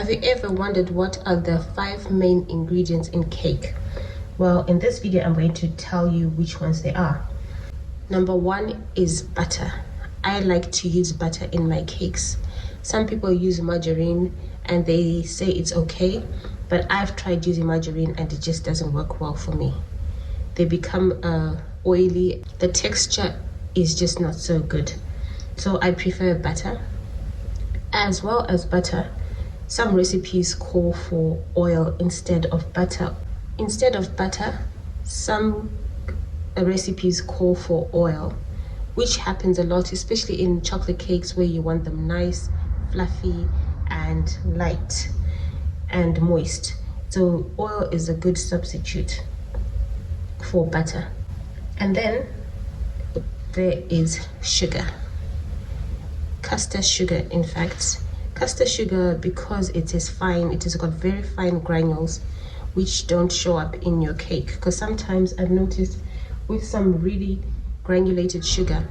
Have you ever wondered what are the 5 main ingredients in cake? Well, in this video, I'm going to tell you which ones they are. Number 1 is butter. I like to use butter in my cakes. Some people use margarine and they say it's okay, but I've tried using margarine and it just doesn't work well for me. They become oily. The texture is just not so good. So I prefer butter. As well as butter, some recipes call for oil instead of butter. Instead of butter, some recipes call for oil, which happens a lot, especially in chocolate cakes where you want them nice, fluffy, and light and moist. So oil is a good substitute for butter. And then there is sugar. Caster sugar, in fact. Caster sugar, because it is fine, it has got very fine granules which don't show up in your cake, because sometimes I've noticed with some really granulated sugar,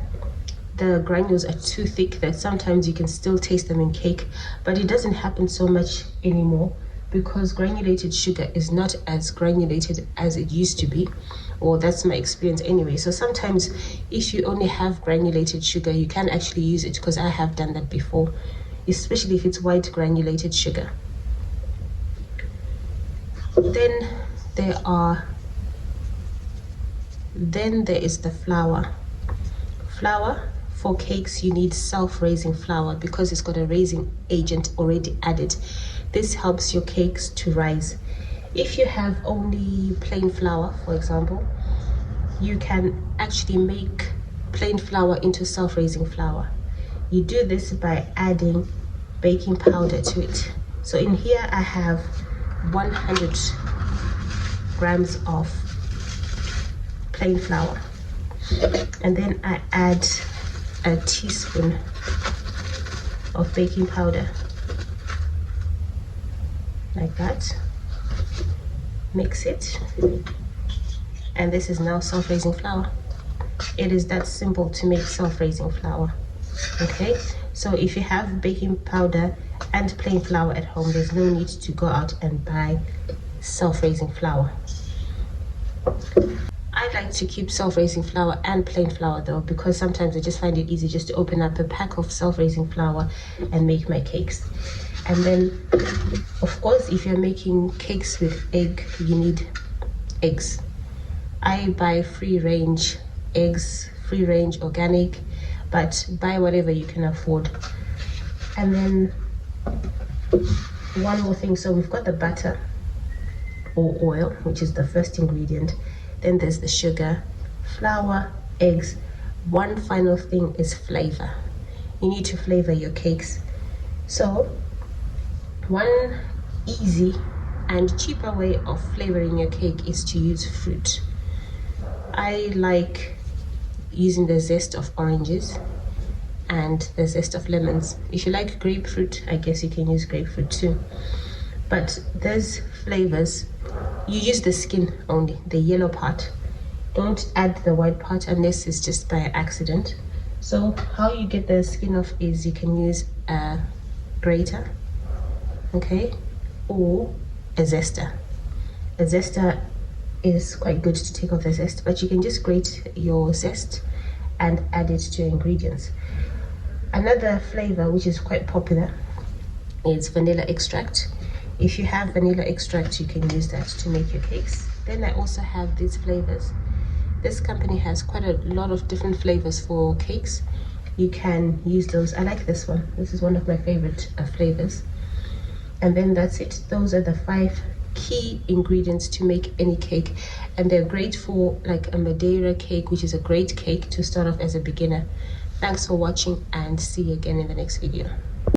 the granules are too thick that sometimes you can still taste them in cake, but it doesn't happen so much anymore because granulated sugar is not as granulated as it used to be, or that's my experience anyway. So sometimes if you only have granulated sugar, you can actually use it, because I have done that before, especially if it's white granulated sugar. Then there is the flour. Flour for cakes, you need self-raising flour because it's got a raising agent already added. This helps your cakes to rise. If you have only plain flour, for example, you can actually make plain flour into self-raising flour. You do this by adding baking powder to it. So in here I have 100 grams of plain flour, and then I add a teaspoon of baking powder, like that. Mix it, and this is now self-raising flour. It is that simple to make self-raising flour. Okay, so if you have baking powder and plain flour at home, there's no need to go out and buy self-raising flour. I like to keep self-raising flour and plain flour though, because sometimes I just find it easy just to open up a pack of self-raising flour and make my cakes. And then, of course, if you're making cakes with egg, you need eggs. I buy free-range eggs, free-range organic, but buy whatever you can afford. And then one more thing, so we've got the butter or oil, which is the first ingredient. Then there's the sugar, flour, eggs. One final thing is flavor. You need to flavor your cakes. So one easy and cheaper way of flavoring your cake is to use fruit. I like using the zest of oranges and the zest of lemons. If you like grapefruit, I guess you can use grapefruit too. But there's flavors, you use the skin only, the yellow part. Don't add the white part unless it's just by accident. So how you get the skin off is you can use a grater, okay, or a zester. A zester is quite good to take off the zest, but you can just grate your zest and add it to your ingredients. Another flavor which is quite popular is vanilla extract. If you have vanilla extract, you can use that to make your cakes. Then I also have these flavors. This company has quite a lot of different flavors for cakes. You can use those. I like this one. This is one of my favorite flavors. And then that's it. Those are the 5 key ingredients to make any cake, and they're great for like a Madeira cake, which is a great cake to start off as a beginner. Thanks for watching, and see you again in the next video.